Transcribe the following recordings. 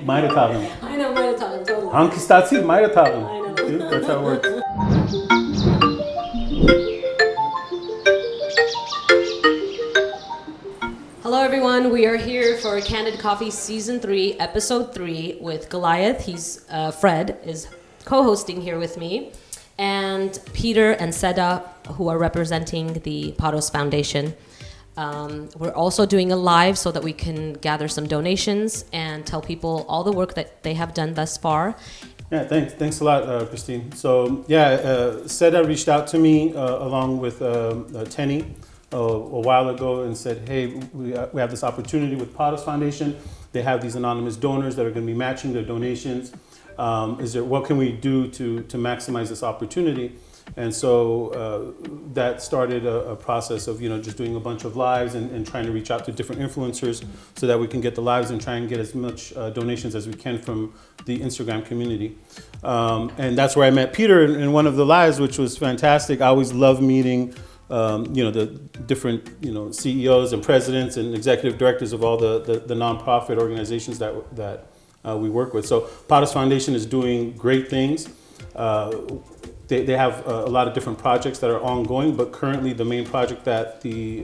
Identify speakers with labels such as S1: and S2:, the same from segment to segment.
S1: Meirethagen.
S2: I know, Meirethagen, totally.
S1: Hankistati, Meirethagen.
S2: I know.
S1: That's how it works.
S2: Hello everyone, we are here for Kandid Koffee Season 3, Episode 3 with Goliath. Fred is co-hosting here with me, and Peter and Seda, who are representing the Paros Foundation. We're also doing a live so that we can gather some donations and tell people all the work that they have done thus far.
S1: Yeah, thanks a lot, Christine. So Seda reached out to me along with Tenny a while ago and said, hey, we have this opportunity with Paros Foundation. They have these anonymous donors that are going to be matching their donations. What can we do to maximize this opportunity? And so that started a process of just doing a bunch of lives and trying to reach out to different influencers so that we can get the lives and try and get as much donations as we can from the Instagram community. And that's where I met Peter in one of the lives, which was fantastic. I always love meeting the different CEOs and presidents and executive directors of all the nonprofit organizations that we work with. So Paros Foundation is doing great things. They have a lot of different projects that are ongoing, but currently the main project that the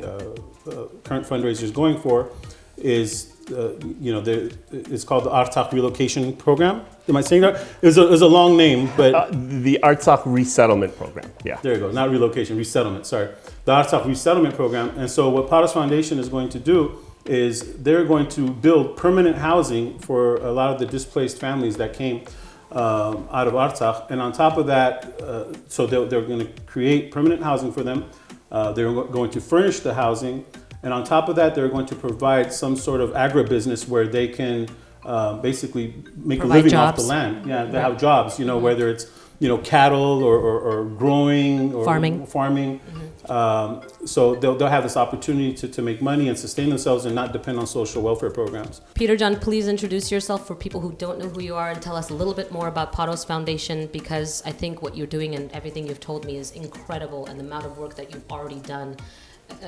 S1: current fundraiser is going for is it's called the Artsakh Relocation Program. Am I saying that? It was a long name, but
S3: the Artsakh Resettlement Program. Yeah.
S1: There you go. Not relocation, resettlement. Sorry, the Artsakh Resettlement Program. And so what Paros Foundation is going to do is they're going to build permanent housing for a lot of the displaced families that came out of Artsakh. And on top of that, so they're going to create permanent housing for them. They're going to furnish the housing. And on top of that, they're going to provide some sort of agribusiness where they can basically make a living off the land. Yeah, they have jobs, whether it's, cattle or growing or farming. Mm-hmm. So they'll have this opportunity to make money and sustain themselves and not depend on social welfare programs.
S2: Peter John, please introduce yourself for people who don't know who you are and tell us a little bit more about Paros Foundation, because I think what you're doing and everything you've told me is incredible, and the amount of work that you've already done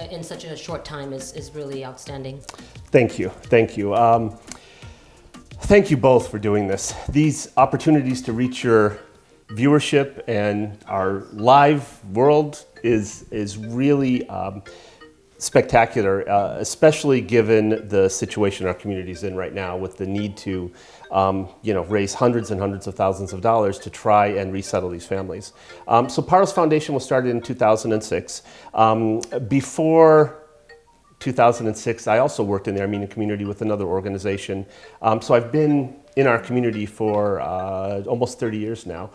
S2: in such a short time is really outstanding.
S3: Thank you. Thank you both for doing this. These opportunities to reach your viewership and our live world is really spectacular, especially given the situation our community is in right now with the need to raise hundreds and hundreds of thousands of dollars to try and resettle these families. So Paros Foundation was started in 2006. Before 2006, I also worked in the Armenian community with another organization. So I've been in our community for almost 30 years now,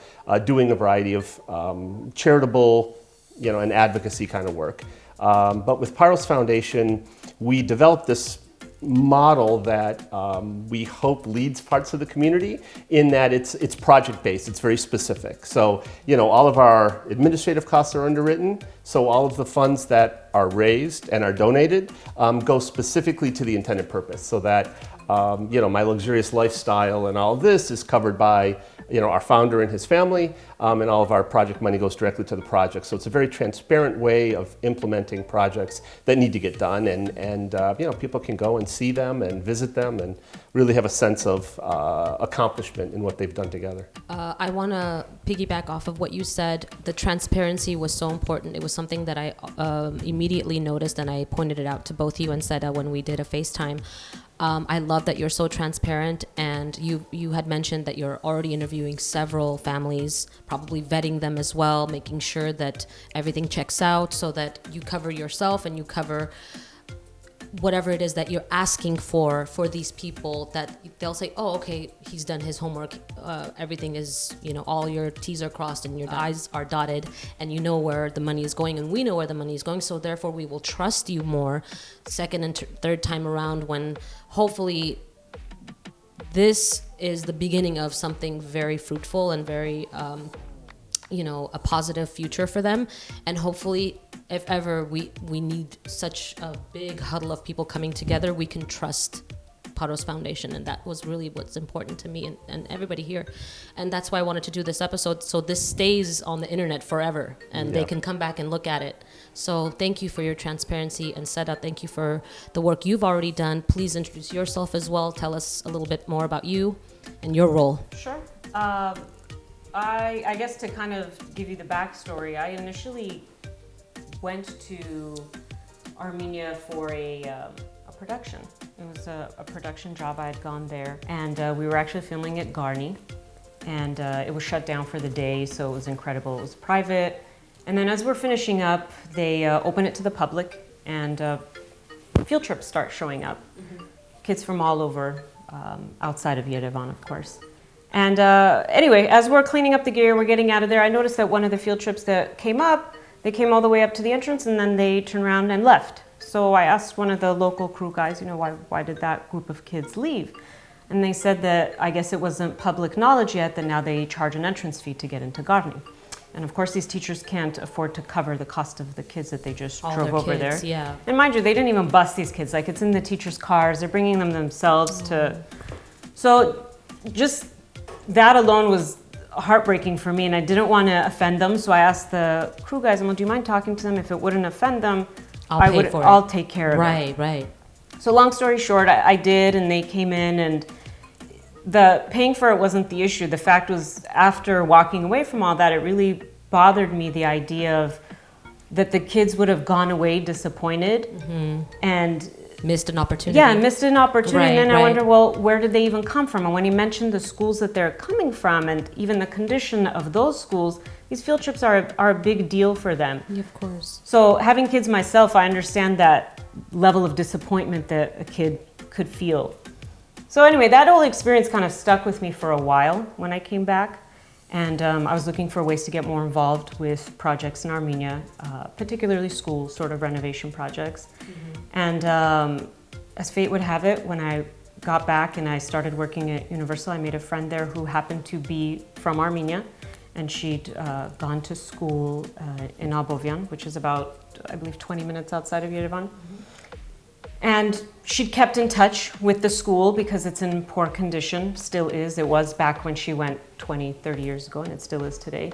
S3: doing a variety of charitable, and advocacy kind of work. But with Paros Foundation, we developed this model that we hope leads parts of the community in that it's project-based, it's very specific. So, all of our administrative costs are underwritten, so all of the funds that are raised and are donated go specifically to the intended purpose, so that my luxurious lifestyle and all of this is covered by our founder and his family, and all of our project money goes directly to the project. So it's a very transparent way of implementing projects that need to get done, and people can go and see them and visit them and really have a sense of accomplishment in what they've done together.
S2: I want to piggyback off of what you said. The transparency was so important. It was something that I immediately noticed, and I pointed it out to both you and Seda when we did a FaceTime. I love that you're so transparent, and you had mentioned that you're already interviewing several families, probably vetting them as well, making sure that everything checks out so that you cover yourself and you cover whatever it is that you're asking for these people, that they'll say, oh, okay, he's done his homework. Everything is, all your T's are crossed and your I's are dotted, and you know where the money is going, and we know where the money is going. So therefore we will trust you more second and third time around, when hopefully this is the beginning of something very fruitful and very, a positive future for them. And hopefully, if ever we need such a big huddle of people coming together, we can trust Paros Foundation, and that was really what's important to me and everybody here. And that's why I wanted to do this episode, so this stays on the internet forever, and they can come back and look at it. So thank you for your transparency, and Seda, thank you for the work you've already done. Please introduce yourself as well. Tell us a little bit more about you and your role.
S4: Sure. I guess to kind of give you the backstory, I initially went to Armenia for a production. It was a production job. I had gone there, and we were actually filming at Garni, and it was shut down for the day, so it was incredible. It was private. And then as we're finishing up, they open it to the public, and field trips start showing up. Kids from all over, outside of Yerevan, of course. And anyway, as we're cleaning up the gear, we're getting out of there, I noticed that one of the field trips that came up, they came all the way up to the entrance, and then they turned around and left. So I asked one of the local crew guys, why did that group of kids leave? And they said that I guess it wasn't public knowledge yet that now they charge an entrance fee to get into Garni. And of course, these teachers can't afford to cover the cost of the kids that they just drove over there.
S2: Yeah.
S4: And mind you, they didn't even bus these kids. Like, it's in the teachers' cars. They're bringing them themselves to... So just that alone was heartbreaking for me, and I didn't want to offend them. So I asked the crew guys, I'm like, do you mind talking to them? If it wouldn't offend them, I'll take care of it.
S2: Right.
S4: So long story short, I did, and they came in, and the paying for it wasn't the issue. The fact was, after walking away from all that, it really bothered me, the idea of that the kids would have gone away disappointed and
S2: missed an opportunity.
S4: Yeah, missed an opportunity. And then I
S2: Right.
S4: wonder, well, where did they even come from? And when he mentioned the schools that they're coming from and even the condition of those schools, these field trips are a big deal for them.
S2: Yeah, of course.
S4: So having kids myself, I understand that level of disappointment that a kid could feel. So anyway, that whole experience kind of stuck with me for a while when I came back. And I was looking for ways to get more involved with projects in Armenia, particularly school sort of renovation projects. And as fate would have it, when I got back and I started working at Universal, I made a friend there who happened to be from Armenia. And she'd gone to school in Abovian, which is about, I believe, 20 minutes outside of Yerevan. And she'd kept in touch with the school because it's in poor condition, still is. It was back when she went 20, 30 years ago, and it still is today.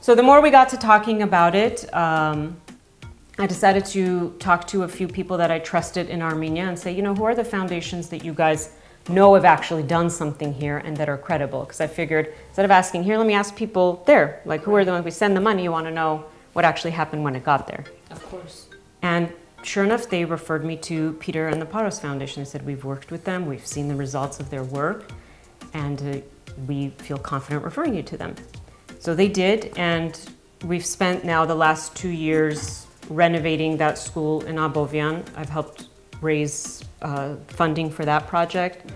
S4: So the more we got to talking about it, I decided to talk to a few people that I trusted in Armenia and say, who are the foundations that you guys know have actually done something here and that are credible? Because I figured, instead of asking here, let me ask people there. Like, who are the ones we send the money? You want to know what actually happened when it got there.
S2: Of course.
S4: And sure enough, they referred me to Peter and the Paros Foundation. They said, we've worked with them, we've seen the results of their work, and we feel confident referring you to them. So they did, and we've spent now the last 2 years renovating that school in Abovian. I've helped raise funding for that project,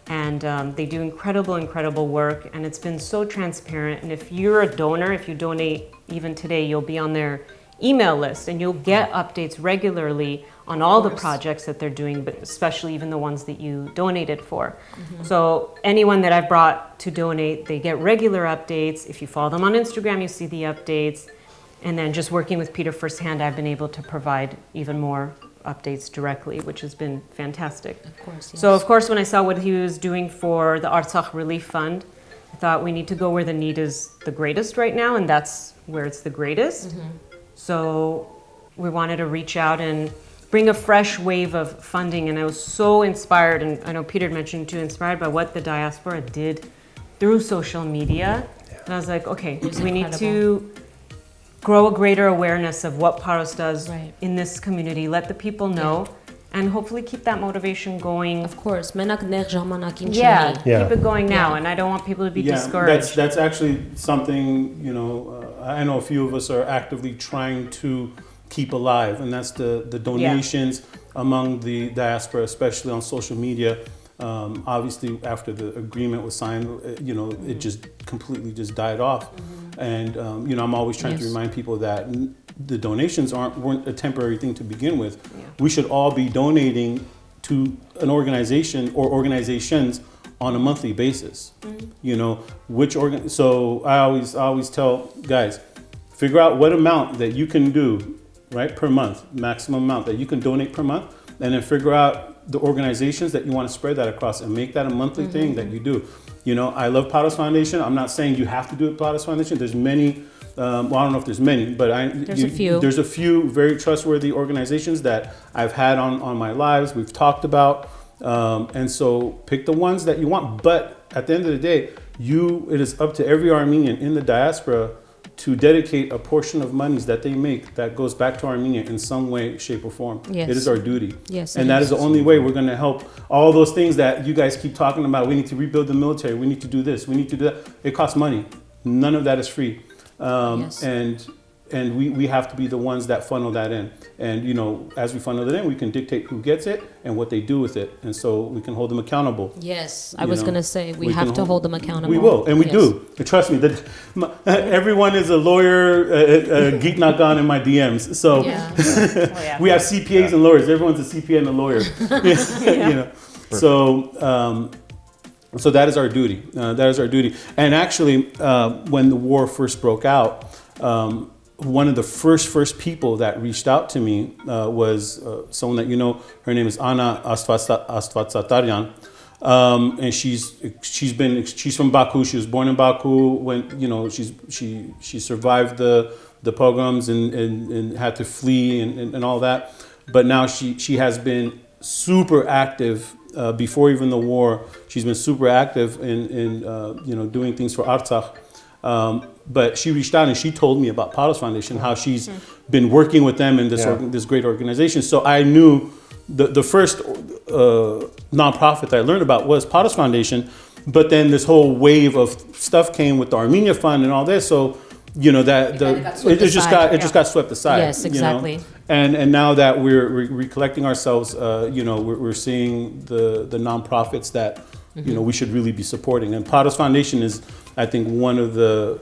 S4: and they do incredible work, and it's been so transparent. And if you're a donor, if you donate even today, you'll be on their email list, and you'll get updates regularly on all the projects that they're doing, but especially even the ones that you donated for. So anyone that I've brought to donate, they get regular updates. If you follow them on Instagram, you see the updates. And then just working with Peter firsthand, I've been able to provide even more updates directly, which has been fantastic.
S2: Of course, yes.
S4: So of course, when I saw what he was doing for the Artsakh Relief Fund, I thought we need to go where the need is the greatest right now, and that's where it's the greatest. So we wanted to reach out and bring a fresh wave of funding, and I was so inspired, and I know Peter mentioned too, inspired by what the diaspora did through social media. And I was like, okay, we need to grow a greater awareness of what Paros does in this community, let the people know, and hopefully keep that motivation going.
S2: Of course. Keep
S4: it going now, and I don't want people to be discouraged.
S1: That's actually something, I know a few of us are actively trying to keep alive, and that's the donations among the diaspora, especially on social media. Obviously, after the agreement was signed, it just completely just died off. And, I'm always trying to remind people that the donations weren't a temporary thing to begin with. We should all be donating to an organization or organizations on a monthly basis. So I always tell guys, figure out what amount that you can do, right, per month, maximum amount that you can donate per month, and then figure out the organizations that you want to spread that across and make that a monthly thing that you do. You know, I love Paros Foundation. I'm not saying you have to do it Paros Foundation. There's many, well, I don't know if there's many, but there's a few very trustworthy organizations that I've had on my lives. We've talked about, and so pick the ones that you want. But at the end of the day, it is up to every Armenian in the diaspora to dedicate a portion of monies that they make that goes back to Armenia in some way, shape, or form.
S2: Yes.
S1: It is our duty.
S2: Yes,
S1: and that is the only way we're going to help all those things that you guys keep talking about. We need to rebuild the military. We need to do this. We need to do that. It costs money. None of that is free.
S2: Yes.
S1: And we have to be the ones that funnel that in. And, you know, as we funnel it in, we can dictate who gets it and what they do with it. And so we can hold them accountable.
S2: Yes, I was going to say, we have to hold them accountable.
S1: We will, and we do. Trust me, everyone is a lawyer, geek knock on in my DMs. So we have CPAs and lawyers. Everyone's a CPA and a lawyer. You know, so that is our duty. That is our duty. And actually, when the war first broke out, one of the first people that reached out to me was someone that you know. Her name is Anna Astvatsataryan, and she's from Baku. She was born in Baku. She survived the pogroms and had to flee and all that. But now she has been super active before even the war. She's been super active in doing things for Artsakh. But she reached out and she told me about Paros Foundation, how she's been working with them in this great organization. So I knew the first nonprofit that I learned about was Paros Foundation, but then this whole wave of stuff came with the Armenia Fund and all this. So you know it just got swept aside.
S2: Yes, exactly.
S1: You know? And now that we're recollecting ourselves, we're seeing the nonprofits that we should really be supporting. And Paros Foundation is, I think, one of the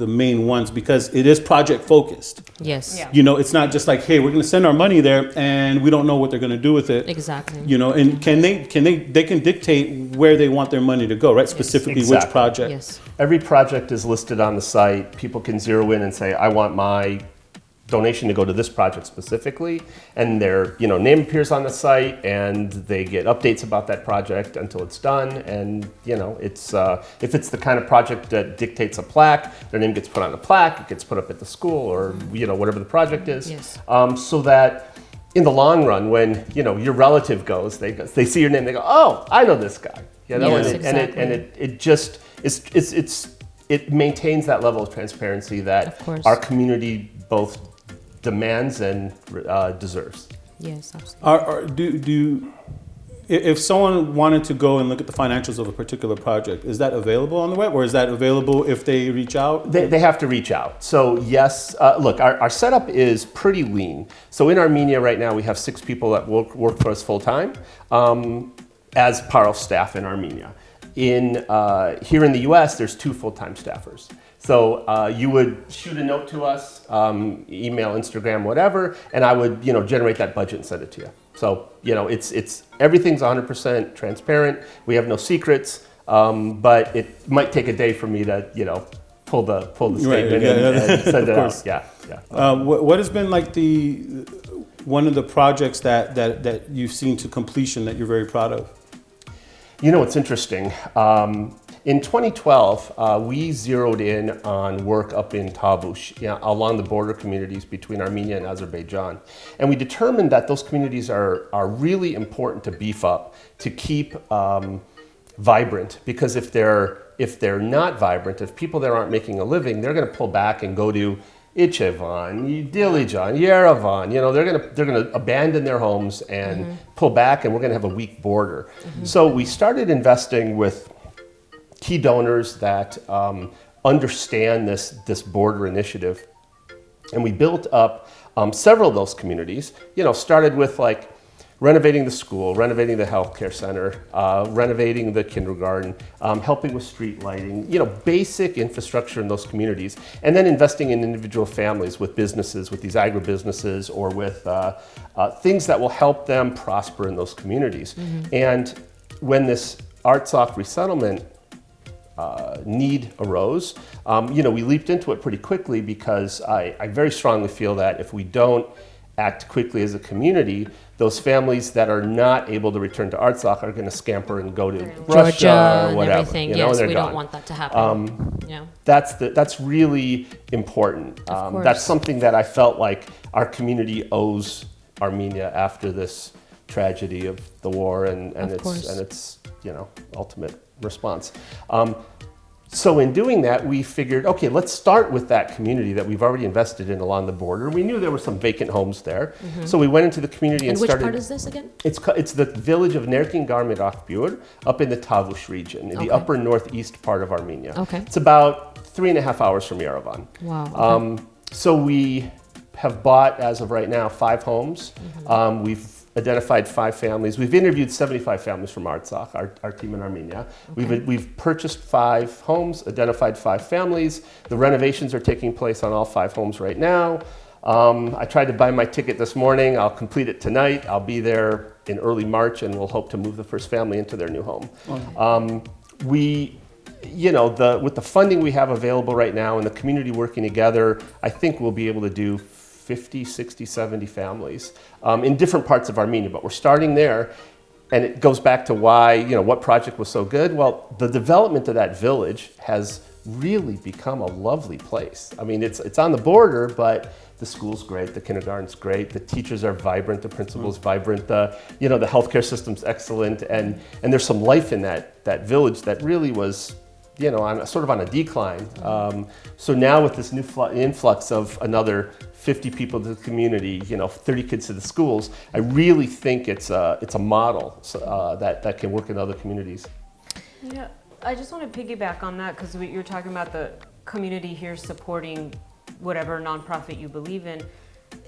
S1: main ones because it is project focused.
S2: Yes. Yeah.
S1: You know, it's not just like, hey, we're going to send our money there and we don't know what they're going to do with it.
S2: Exactly.
S1: You know, and they can dictate where they want their money to go, right? Specifically, which project.
S2: Yes.
S3: Every project is listed on the site. People can zero in and say, I want my donation to go to this project specifically, and their name appears on the site, and they get updates about that project until it's done. And it's if it's the kind of project that dictates a plaque, their name gets put on the plaque. It gets put up at the school or whatever the project is.
S2: Yes.
S3: So that in the long run, when your relative goes, they see your name, they go, oh, I know this guy.
S2: Yes,
S3: it maintains that level of transparency that our community both demands and deserves.
S2: Yes, absolutely.
S1: If someone wanted to go and look at the financials of a particular project, is that available on the web, or is that available if they reach out?
S3: They have to reach out. So yes, look, our setup is pretty lean. So in Armenia right now, we have 6 people that work for us full time as Paros staff in Armenia. Here in the US, there's 2 full-time staffers. So you would shoot a note to us, email, Instagram, whatever, and I would generate that budget and send it to you. So it's everything's 100% transparent. We have no secrets, but it might take a day for me to pull the statement and send it out. Yeah.
S1: What has been like one of the projects that you've seen to completion that you're very proud of?
S3: It's interesting. In 2012, we zeroed in on work up in Tavush, along the border communities between Armenia and Azerbaijan. And we determined that those communities are really important to beef up, to keep vibrant, because if they're not vibrant, if people there aren't making a living, they're going to pull back and go to Ichevan, Dilijan, Yerevan. They're gonna abandon their homes and pull back, and we're gonna have a weak border. So we started investing with key donors that understand this border initiative, and we built up several of those communities. Started with like renovating the school, renovating the healthcare center, renovating the kindergarten, helping with street lighting, basic infrastructure in those communities, and then investing in individual families with businesses, with these agribusinesses, or with things that will help them prosper in those communities. And when this Artsakh resettlement need arose, we leaped into it pretty quickly because I very strongly feel that if we don't act quickly as a community, those families that are not able to return to Artsakh are going to scamper and go to Russia
S2: Georgia
S3: or
S2: and
S3: whatever.
S2: everything.
S3: You know,
S2: Yes,
S3: and they're
S2: we
S3: gone.
S2: don't want that to happen. Yeah.
S3: That's really important.
S2: course.
S3: That's something that I felt like our community owes Armenia after this tragedy of the war and
S2: course.
S3: its ultimate response. So in doing that, we figured, okay, let's start with that community that we've already invested in along the border. We knew there were some vacant homes there, so we went into the community and
S2: And which
S3: started.
S2: part is this again?
S3: It's the village of Nerkin Garmirakbur up in the Tavush region, in the upper northeast part of Armenia.
S2: Okay.
S3: It's about 3.5 hours from Yerevan.
S2: Wow. Okay.
S3: So we have bought, as of right now, 5 homes. We've identified 5 families. We've interviewed 75 families from Artsakh, our team in Armenia.
S2: Okay.
S3: We've purchased 5 homes, identified 5 families. The renovations are taking place on all 5 homes right now. I tried to buy my ticket this morning. I'll complete it tonight. I'll be there in early March, and we'll hope to move the first family into their new home. With the funding we have available right now and the community working together, I think we'll be able to do 50, 60, 70 families in different parts of Armenia, but we're starting there. And it goes back to why, what project was so good? Well, the development of that village has really become a lovely place. I mean, it's on the border, but the school's great, the kindergarten's great, the teachers are vibrant, the principal's vibrant, the healthcare system's excellent, and there's some life in that village that really was, on a decline. So now with this new influx of another 50 people to the community, 30 kids to the schools, I really think it's a model that can work in other communities.
S4: Yeah, I just want to piggyback on that because you're talking about the community here supporting whatever nonprofit you believe in,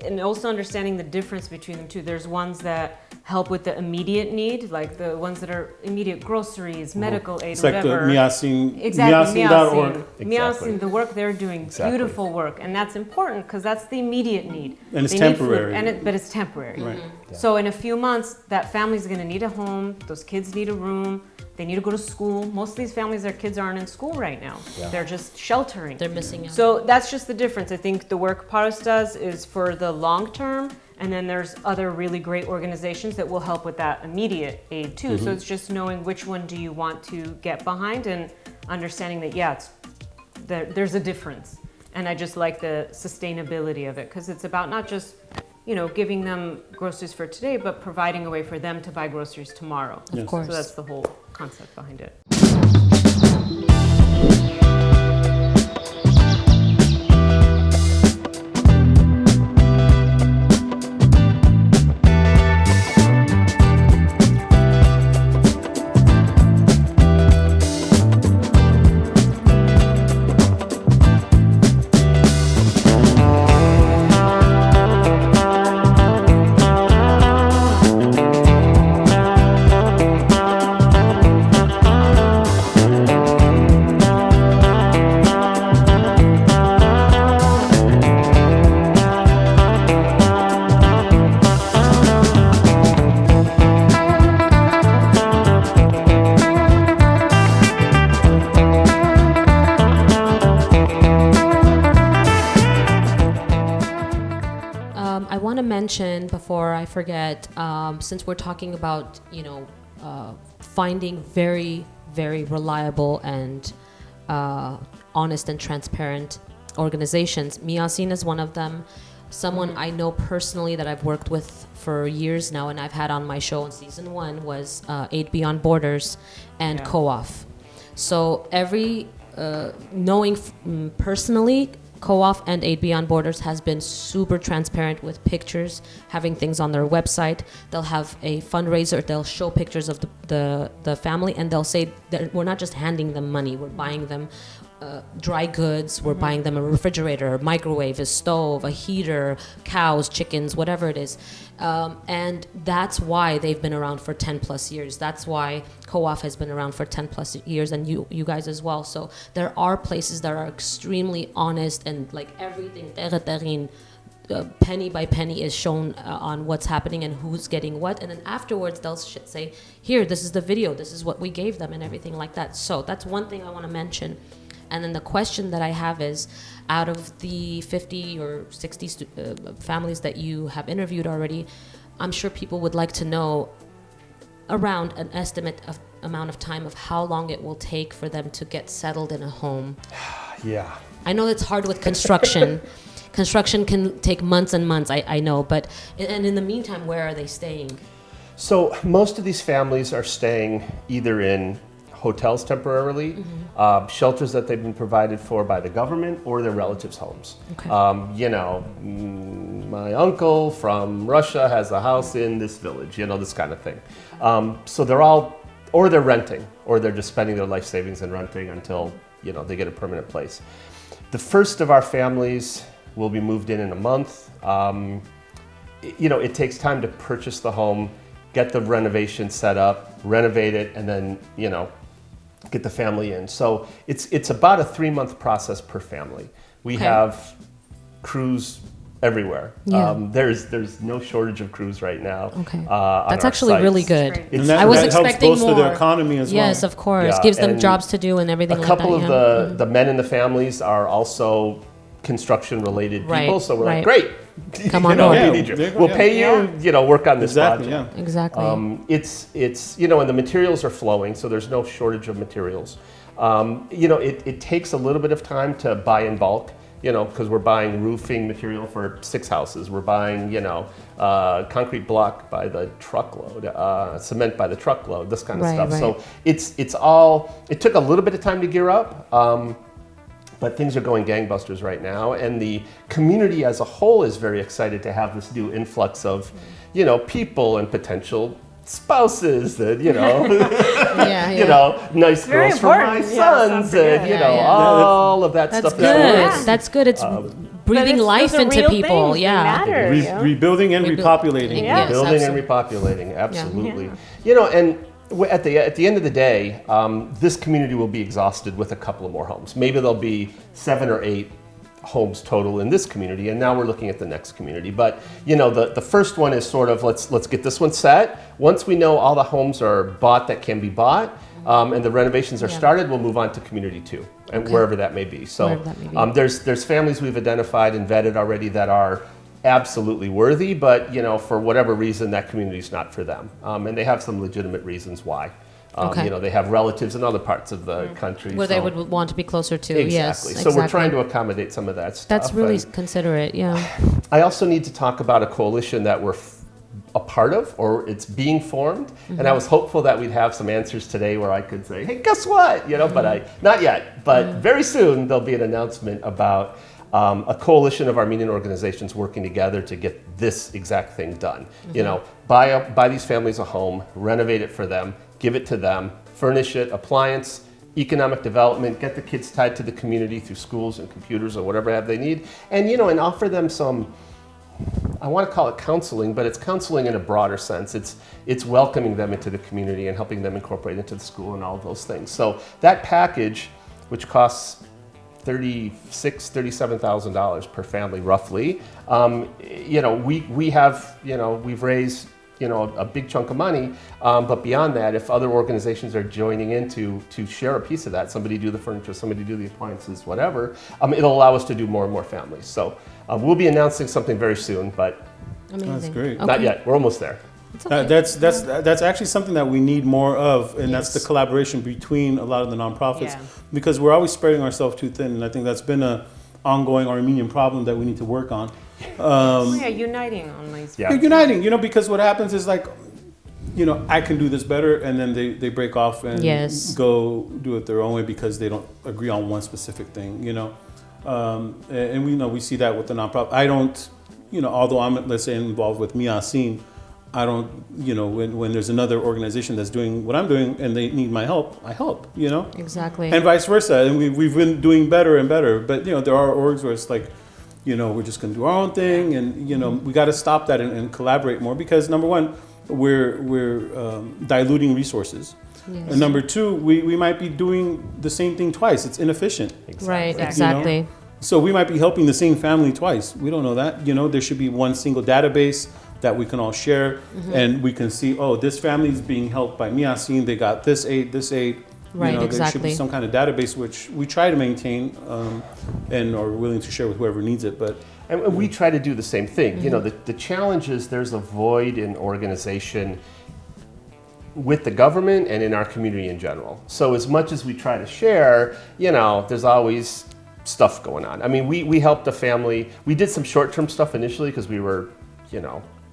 S4: and also understanding the difference between them too. There's ones that help with the immediate need, like the ones that are immediate groceries, medical aid,
S1: It's
S4: whatever.
S1: like the Miasin,
S4: Exactly,
S1: Miasin.org.
S3: Exactly.
S4: Miasin, the work they're doing,
S3: Exactly.
S4: beautiful work, and that's important because that's the immediate need.
S1: And it's
S4: They need food,
S1: temporary.
S4: but it's temporary.
S1: Right.
S4: So in a few months, that family's going to need a home. Those kids need a room. They need to go to school. Most of these families, their kids aren't in school right now.
S3: Yeah.
S4: They're just sheltering.
S2: They're missing out.
S4: So that's just the difference. I think the work Paros does is for the long term, and then there's other really great organizations that will help with that immediate aid too. So it's just knowing which one do you want to get behind and understanding that, there's a difference. And I just like the sustainability of it because it's about not just, giving them groceries for today, but providing a way for them to buy groceries tomorrow.
S2: Of course.
S4: So that's the whole concept behind it.
S2: I want to mention before I forget, since we're talking about finding very, very reliable and honest and transparent organizations, Miasin is one of them. Someone I know personally that I've worked with for years now, and I've had on my show in season 1 was Aid Beyond Borders and Co-off. So knowing personally, Co-off and Aid Beyond Borders has been super transparent with pictures, having things on their website. They'll have a fundraiser. They'll show pictures of the family, and they'll say that we're not just handing them money. We're buying them dry goods. We're buying them a refrigerator, a microwave, a stove, a heater, cows, chickens, whatever it is. And that's why they've been around for 10 plus years. That's why Co-off has been around for 10 plus years, and you guys as well. So there are places that are extremely honest, and like everything, penny by penny is shown on what's happening and who's getting what. And then afterwards, they'll say, here, this is the video. This is what we gave them and everything like that. So that's one thing I want to mention. And then the question that I have is, out of the 50 or 60 families that you have interviewed already, I'm sure people would like to know around an estimate of amount of time of how long it will take for them to get settled in a home.
S3: Yeah.
S2: I know it's hard with construction. Construction can take months and months, I know, but and in the meantime, where are they staying?
S3: So most of these families are staying either in hotels temporarily, shelters that they've been provided for by the government, or their relatives' homes.
S2: Okay.
S3: My uncle from Russia has a house in this village, this kind of thing. So they're all, or they're renting, or they're just spending their life savings and renting until, they get a permanent place. The first of our families will be moved in a month. It takes time to purchase the home, get the renovation set up, renovate it, and then, get the family in. So it's about a 3-month process per family. We have crews everywhere.
S2: Yeah.
S3: There's no shortage of crews right now.
S2: Okay.
S3: On
S2: That's
S3: our
S2: actually
S3: sites.
S2: really good.
S1: And that,
S2: I was
S1: that
S2: expecting
S1: helps bolster
S2: more.
S1: their economy as well.
S2: Yes, of course.
S3: Yeah,
S2: Gives them
S3: and
S2: jobs to do and everything
S3: A
S2: like that.
S3: couple of the men in the families are also construction related people,
S2: Right,
S3: so we're
S2: right.
S3: like, great.
S2: Come on
S3: we
S2: board.
S3: need you.
S1: Yeah,
S3: We'll pay you, work on this
S1: Exactly,
S3: project.
S1: yeah.
S2: Exactly.
S3: It's and the materials are flowing, so there's no shortage of materials. It takes a little bit of time to buy in bulk, because we're buying roofing material for 6 houses. We're buying, concrete block by the truckload, cement by the truckload, this kind of
S2: Right,
S3: stuff.
S2: right.
S3: So it took a little bit of time to gear up. But things are going gangbusters right now, and the community as a whole is very excited to have this new influx of, people and potential spouses that, nice
S4: very
S3: girls for my
S4: important. Yeah,
S3: sons,
S4: sounds
S3: and
S4: good.
S3: all of that
S2: That's
S3: stuff.
S2: good. That's good. It's breathing life
S4: those are
S2: into
S4: real
S2: people.
S4: things.
S2: Yeah.
S4: They matter,
S1: Rebuilding and repopulating.
S2: Yeah. Yes,
S3: Building and
S2: absolutely.
S3: repopulating, absolutely. And at the end of the day, this community will be exhausted with a couple of more homes. Maybe there'll be 7 or 8 homes total in this community, and now we're looking at the next community. But the first one is sort of let's get this one set. Once we know all the homes are bought that can be bought, and the renovations are started, we'll move on to community 2, and wherever that may be. So
S2: Wherever that may be.
S3: there's families we've identified and vetted already that are absolutely worthy, but for whatever reason that community's not for them, and they have some legitimate reasons why.
S2: Okay.
S3: They have relatives in other parts of the country
S2: Where they
S3: so-
S2: would want to be closer to.
S3: exactly.
S2: Yes.
S3: So we're trying to accommodate some of that stuff.
S2: That's really
S3: And
S2: considerate. Yeah.
S3: I also need to talk about a coalition that we're a part of, or it's being formed, and I was hopeful that we'd have some answers today where I could say, hey, guess what? But not yet. But very soon there'll be an announcement about a coalition of Armenian organizations working together to get this exact thing done. Buy these families a home, renovate it for them, give it to them, furnish it, appliance, economic development, get the kids tied to the community through schools and computers or whatever they need, and and offer them some, I want to call it counseling, but it's counseling in a broader sense. It's welcoming them into the community and helping them incorporate into the school and all of those things. So that package, which costs $37,000 per family roughly, we have, we've raised a big chunk of money, but beyond that, if other organizations are joining in to share a piece of that, somebody do the furniture, somebody do the appliances, whatever, it'll allow us to do more and more families. So we'll be announcing something very soon, but
S2: Amazing.
S1: That's great.
S3: not yet. We're almost there.
S2: It's okay.
S1: That's actually something that we need more of, and that's the
S2: Yes.
S1: collaboration between a lot of the nonprofits,
S4: Yeah.
S1: because we're always spreading ourselves too thin, and I think that's been an ongoing Armenian problem that we need to work on.
S4: Uniting on these.
S3: Yeah.
S1: You're uniting, because what happens is I can do this better, and then they break off and
S2: Yes.
S1: go do it their own way because they don't agree on one specific thing, and we see that with the nonprofit. I don't, although I'm, let's say, involved with Miasin, I don't, when there's another organization that's doing what I'm doing and they need my help, I help,
S2: Exactly.
S1: and vice versa. And we've been doing better and better, but there are orgs where it's like, we're just going to do our own thing, and we got to stop that and collaborate more, because number one, we're diluting resources,
S2: Yes.
S1: and number two, we might be doing the same thing twice. It's inefficient.
S2: Right. Exactly.
S1: So we might be helping the same family twice. We don't know that. There should be one single database that we can all share, and we can see, oh, this family is being helped by Miasin. They got this aid,
S2: Right,
S1: There should
S2: exactly.
S1: be some kind of database which we try to maintain and are willing to share with whoever needs it. But
S3: And we try to do the same thing. The challenge is there's a void in organization with the government and in our community in general. So as much as we try to share, there's always stuff going on. I mean, we helped a family. We did some short-term stuff initially because we were,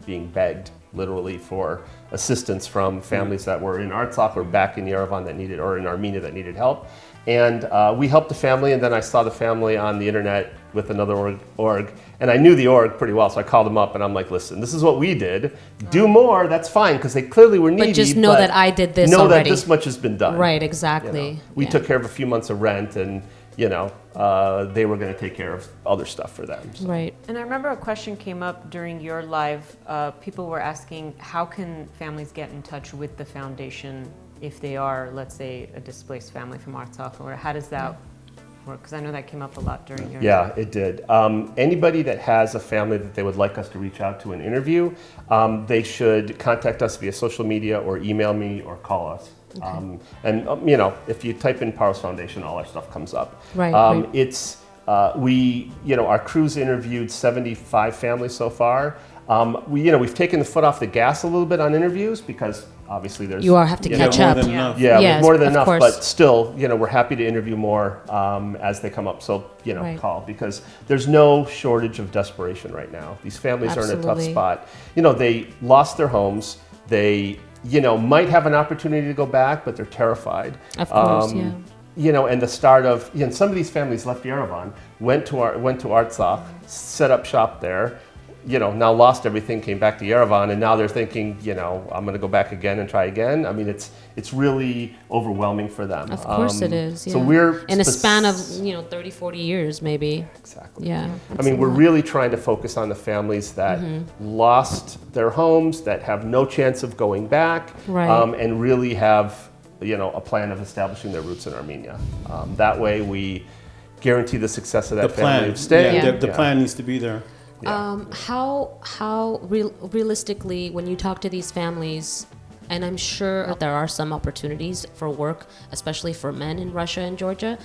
S3: being begged literally for assistance from families that were in Artsakh or back in Yerevan that needed, or in Armenia that needed help. And we helped the family, and then I saw the family on the internet with another org, and I knew the org pretty well, so I called them up and I'm like, listen, this is what we did. Do more, that's fine, because they clearly were needy.
S2: But just know that I did this
S3: know
S2: already.
S3: that this much has been done.
S2: Right, exactly.
S3: We took care of a few months of rent, and they were going to take care of other stuff for them. So.
S2: Right.
S4: And I remember a question came up during your live. People were asking, how can families get in touch with the foundation if they are, let's say, a displaced family from Artsakh, or how does that work? Because I know that came up a lot during your
S3: Yeah, it did. Anybody that has a family that they would like us to reach out to and interview, they should contact us via social media or email me or call us.
S2: Okay.
S3: If you type in Paros Foundation, all our stuff comes up.
S2: Right, right.
S3: It's our crew's interviewed 75 families so far. We've taken the foot off the gas a little bit on interviews because obviously there's
S2: have to catch
S1: more
S2: up.
S1: than enough.
S3: Yeah,
S2: Yes,
S3: more than
S2: of
S3: enough,
S2: course.
S3: but still, we're happy to interview more as they come up. So,
S2: Right.
S3: call, because there's no shortage of desperation right now. These families are in a tough
S2: Absolutely.
S3: spot. They lost their homes. They, might have an opportunity to go back, but they're terrified.
S2: Of course,
S3: And the start of, some of these families left Yerevan, went to Artsakh, set up shop there, now lost everything, came back to Yerevan, and now they're thinking, I'm going to go back again and try again. I mean, it's really overwhelming for them.
S2: Of course it is. Yeah.
S3: So we're
S2: in a span of 30, 40 years, maybe.
S3: Exactly.
S2: Yeah.
S3: I mean, we're really trying to focus on the families that lost their homes, that have no chance of going back,
S2: Right.
S3: And really have, a plan of establishing their roots in Armenia. That way we guarantee the success of that family of staying.
S2: Yeah.
S1: The plan needs to be there.
S3: Yeah.
S2: How realistically, when you talk to these families, and I'm sure there are some opportunities for work, especially for men in Russia and Georgia,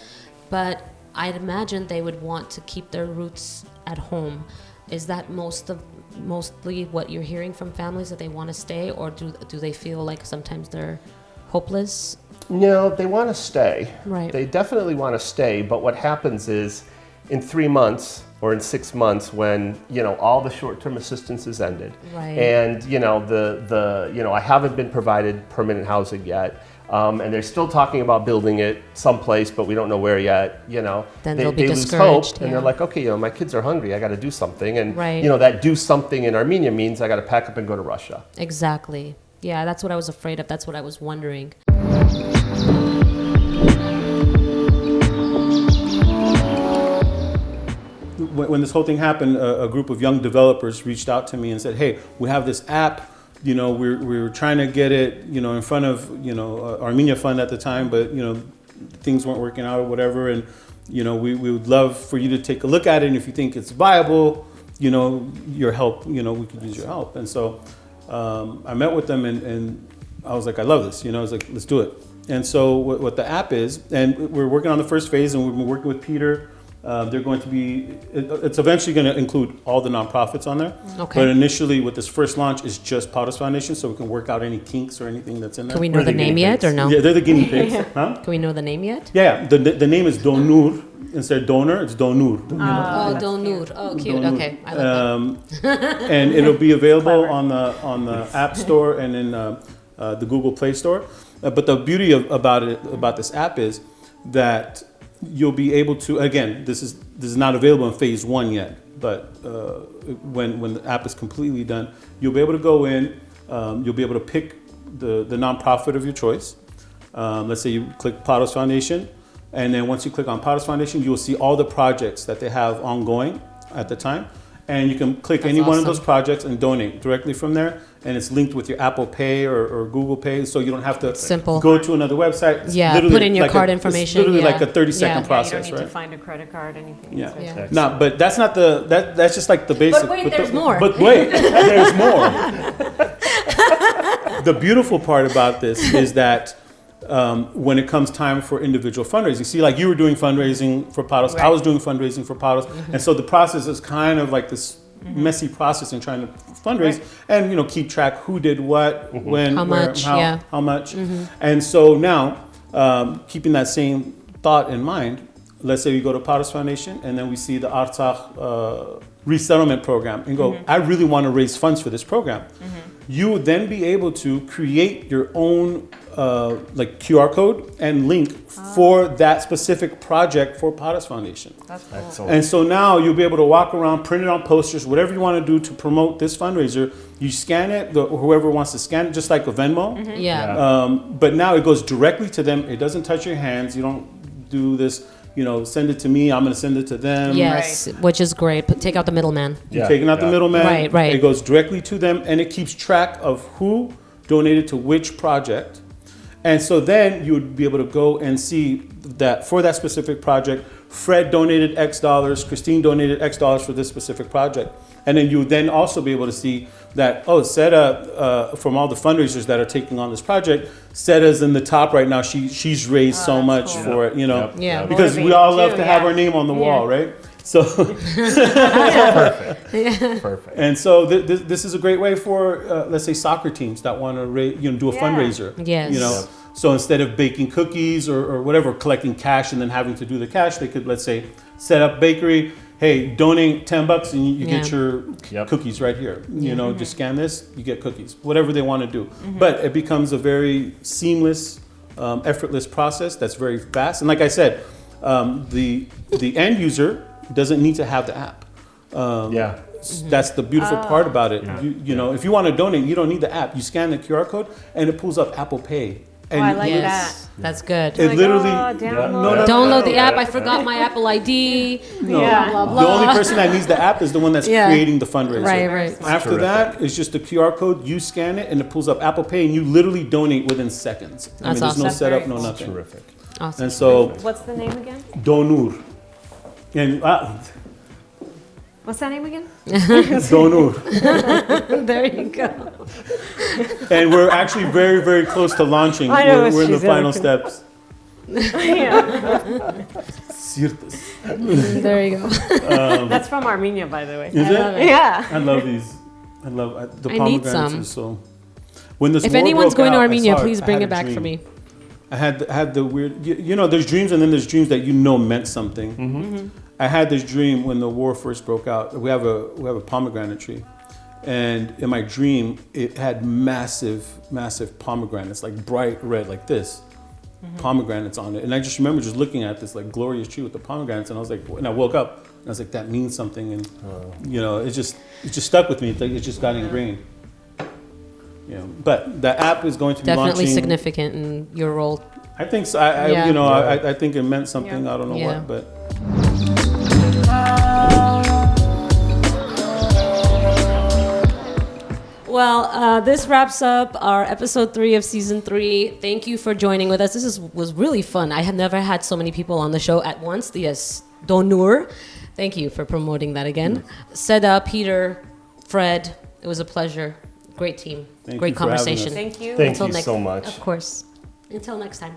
S2: but I'd imagine they would want to keep their roots at home. Is that mostly what you're hearing from families, that they want to stay, or do they feel like sometimes they're hopeless?
S3: No, they want to stay.
S2: Right.
S3: They definitely want to stay, but what happens is in 3 months or in 6 months, when all the short-term assistance is ended,
S2: Right.
S3: and I haven't been provided permanent housing yet, and they're still talking about building it someplace, but we don't know where yet.
S2: Then
S3: they
S2: they'll be
S3: lose
S2: discouraged,
S3: hope, and
S2: yeah.
S3: they're like, okay, my kids are hungry. I got to do something, and
S2: Right.
S3: That do something in Armenia means I got to pack up and go to Russia.
S2: Exactly. Yeah, that's what I was afraid of. That's what I was wondering.
S1: When this whole thing happened, a group of young developers reached out to me and said, "Hey, we have this app. We're trying to get it, in front of, Armenia Fund at the time, but things weren't working out or whatever. And we would love for you to take a look at it. And if you think it's viable, your help, we could use your help." And so I met with them, and I was like, "I love this." I was like, "Let's do it." And so what the app is, and we're working on the first phase, and we've been working with Peter. They're going to be, it's eventually going to include all the nonprofits on there.
S2: Okay.
S1: But initially with this first launch is just Paros Foundation, so we can work out any kinks or anything that's in there.
S2: Can we know the name yet or no?
S1: Yeah, they're the guinea pigs. Huh?
S2: Can we know the name yet?
S1: Yeah, the name is Donur. Instead of donor, it's Donur.
S2: Oh, Donur. Oh, cute.
S1: Donur.
S2: Okay, I like that.
S1: And it'll be available on the App Store and in the Google Play Store. But the beauty about this app is that you'll be able to, again, this is not available in phase 1 yet, but when the app is completely done, you'll be able to go in, you'll be able to pick the nonprofit of your choice. Let's say you click Paros Foundation, and then once you click on Paros Foundation, you'll see all the projects that they have ongoing at the time. And you can click any one of those projects and donate directly from there. And it's linked with your Apple Pay or Google Pay, so you don't have to
S2: Simple.
S1: go to another website. It's
S2: Yeah,
S1: literally
S2: put in your
S1: like
S2: card information,
S1: It's literally
S2: yeah.
S1: like a 30-second
S2: Yeah,
S1: process,
S4: you don't need
S1: right?
S4: to find a credit card, anything.
S1: Yeah.
S4: It's
S2: Yeah.
S1: No, but that's not that's just like the basic.
S2: wait, there's more.
S1: But wait, there's more. The beautiful part about this is that when it comes time for individual fundraising. See, like you were doing fundraising for Paros, I was doing fundraising for Paros, and so the process is kind of like this messy process in trying to fundraise and keep track who did what, when,
S2: How
S1: where,
S2: much,
S1: how much. And so now, keeping that same thought in mind, let's say we go to Paros Foundation and then we see the Artsakh resettlement program and go, I really want to raise funds for this program. You would then be able to create your own like QR code and link for that specific project for Paros Foundation.
S4: That's cool.
S3: Excellent.
S1: And so now you'll be able to walk around, print it on posters, whatever you want to do to promote this fundraiser. You scan it, whoever wants to scan it, just like a Venmo.
S2: Yeah.
S1: But now it goes directly to them. It doesn't touch your hands. You don't do this, send it to me. I'm going to send it to them.
S2: Yes, which is great. But take out the middleman.
S1: You're taking out the middleman.
S2: Right.
S1: It goes directly to them, and it keeps track of who donated to which project. And so then you would be able to go and see that for that specific project, Fred donated X dollars, Christine donated X dollars for this specific project. And then you would then also be able to see that, Seda, from all the fundraisers that are taking on this project, Seda's in the top right now. She's raised so much for it,
S2: Yeah.
S1: because we all love to have our name on the wall, right? So
S3: Perfect.
S1: And so this is a great way for let's say soccer teams that want to do a fundraiser.
S2: Yes.
S1: So instead of baking cookies or whatever, collecting cash and then having to do the cash, they could, let's say, set up bakery. Hey, donate $10 and you get your cookies right here. Just scan this, you get cookies. Whatever they want to do, but it becomes a very seamless, effortless process that's very fast. And like I said, the end user doesn't need to have the app. That's the beautiful part about it. If you want to donate, you don't need the app. You scan the QR code and it pulls up Apple Pay. And
S4: I like
S2: Yes, that's good.
S1: it literally
S2: Download the app. I forgot my Apple ID. Blah, blah.
S1: The only person that needs the app is the one that's creating the fundraiser.
S2: Right.
S1: After that, it's just the QR code. You scan it and it pulls up Apple Pay, and you literally donate within seconds.
S2: That's
S1: there's no
S2: awesome.
S1: setup, no nothing.
S3: Terrific.
S2: Awesome.
S1: And so
S4: What's the name again?
S1: Donur. And
S4: What's that name again?
S1: Donur.
S2: There you go.
S1: And we're actually very, very close to launching.
S4: I know,
S1: We're in the
S4: she's
S1: final
S4: okay.
S1: steps. Sirtas.
S2: There you go.
S4: That's from Armenia, by the way.
S1: Is it?
S4: Yeah.
S1: I love these. I love the
S2: I need
S1: pomegranates.
S2: some.
S1: Are so. When this
S2: If
S1: war
S2: anyone's
S1: broke
S2: going to
S1: out, I
S2: Armenia,
S1: saw it.
S2: please
S1: I
S2: bring
S1: had
S2: it
S1: a
S2: back
S1: dream.
S2: for me.
S1: I had the weird, there's dreams and then there's dreams that meant something. I had this dream when the war first broke out. We have a pomegranate tree, and in my dream it had massive pomegranates, like bright red, like this, pomegranates on it. And I just remember just looking at this like glorious tree with the pomegranates, and I was like, and I woke up and I was like, that means something, and it just stuck with me. It just got ingrained. But the app is going to be
S2: Definitely
S1: launching.
S2: significant in your role.
S1: I think so. I think it meant something. I don't know
S2: Yeah.
S1: what, but.
S2: Well, this wraps up our episode 3 of season 3. Thank you for joining with us. This was really fun. I had never had so many people on the show at once. Yes, Donur. Thank you for promoting that again. Seda, Peter, Fred, it was a pleasure. Great team.
S1: Thank
S2: Great
S1: you for having
S2: conversation.
S1: us.
S4: Thank you.
S3: Thank you so much.
S2: Of course. Until next time.